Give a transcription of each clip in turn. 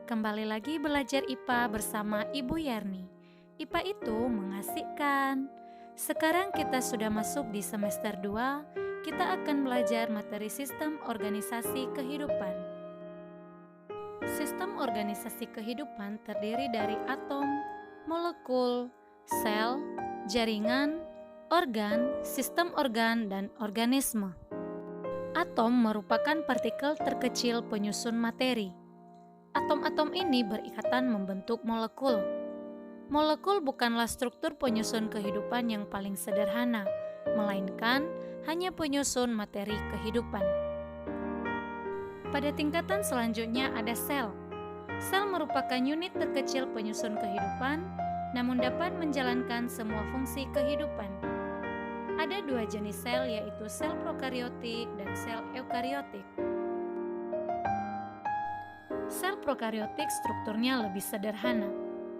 Kembali lagi belajar IPA bersama Ibu Yarni. IPA itu mengasihkan. Sekarang kita sudah masuk di semester 2, kita akan belajar materi sistem organisasi kehidupan. Sistem organisasi kehidupan terdiri dari atom, molekul, sel, jaringan, organ, sistem organ, dan organisme. Atom merupakan partikel terkecil penyusun materi. Atom-atom ini berikatan membentuk molekul. Molekul bukanlah struktur penyusun kehidupan yang paling sederhana, melainkan hanya penyusun materi kehidupan. Pada tingkatan selanjutnya ada sel. Sel merupakan unit terkecil penyusun kehidupan, namun dapat menjalankan semua fungsi kehidupan. Ada dua jenis sel, yaitu sel prokariotik dan sel eukariotik. Sel prokariotik strukturnya lebih sederhana,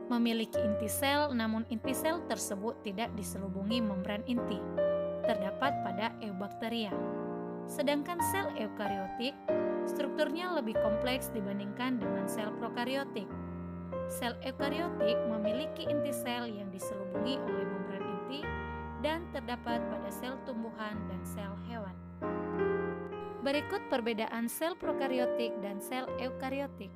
memiliki inti sel, namun inti sel tersebut tidak diselubungi membran inti, terdapat pada eubakteria. Sedangkan sel eukariotik, strukturnya lebih kompleks dibandingkan dengan sel prokariotik. Sel eukariotik memiliki inti sel yang diselubungi oleh membran inti dan terdapat pada sel tumbuhan dan sel hewan. Berikut perbedaan sel prokariotik dan sel eukariotik.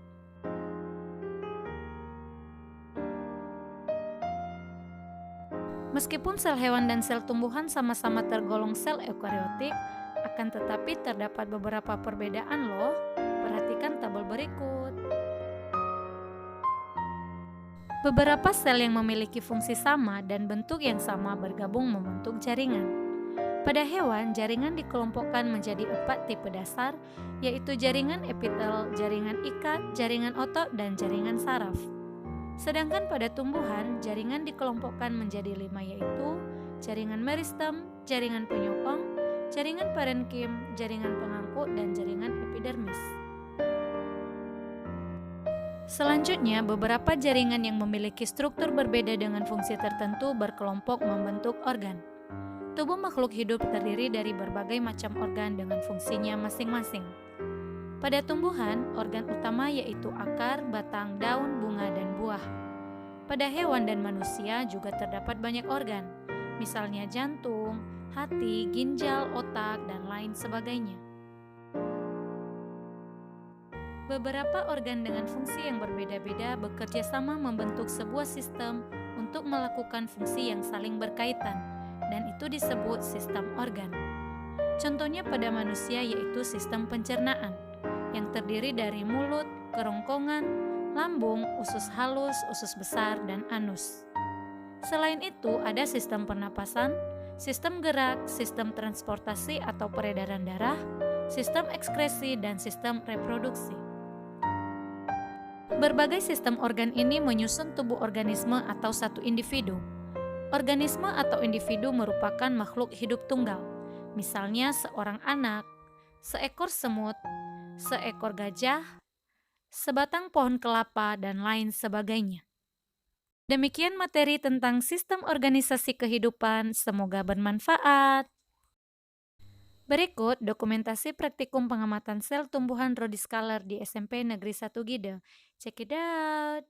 Meskipun sel hewan dan sel tumbuhan sama-sama tergolong sel eukariotik, akan tetapi terdapat beberapa perbedaan loh. Perhatikan tabel berikut. Beberapa sel yang memiliki fungsi sama dan bentuk yang sama bergabung membentuk jaringan. Pada hewan, jaringan dikelompokkan menjadi 4 tipe dasar, yaitu jaringan epitel, jaringan ikat, jaringan otot, dan jaringan saraf. Sedangkan pada tumbuhan, jaringan dikelompokkan menjadi 5, yaitu jaringan meristem, jaringan penyokong, jaringan parenkim, jaringan pengangkut, dan jaringan epidermis. Selanjutnya, beberapa jaringan yang memiliki struktur berbeda dengan fungsi tertentu berkelompok membentuk organ. Tubuh makhluk hidup terdiri dari berbagai macam organ dengan fungsinya masing-masing. Pada tumbuhan, organ utama yaitu akar, batang, daun, bunga, dan buah. Pada hewan dan manusia juga terdapat banyak organ, misalnya jantung, hati, ginjal, otak, dan lain sebagainya. Beberapa organ dengan fungsi yang berbeda-beda bekerja sama membentuk sebuah sistem untuk melakukan fungsi yang saling berkaitan, dan itu disebut sistem organ. Contohnya pada manusia yaitu sistem pencernaan, yang terdiri dari mulut, kerongkongan, lambung, usus halus, usus besar, dan anus. Selain itu, ada sistem pernapasan, sistem gerak, sistem transportasi atau peredaran darah, sistem ekskresi, dan sistem reproduksi. Berbagai sistem organ ini menyusun tubuh organisme atau satu individu. Organisme atau individu merupakan makhluk hidup tunggal, misalnya seorang anak, seekor semut, seekor gajah, sebatang pohon kelapa, dan lain sebagainya. Demikian materi tentang sistem organisasi kehidupan, semoga bermanfaat. Berikut dokumentasi praktikum pengamatan sel tumbuhan Rhode Scholar di SMP Negeri 1 Gide. Check it out!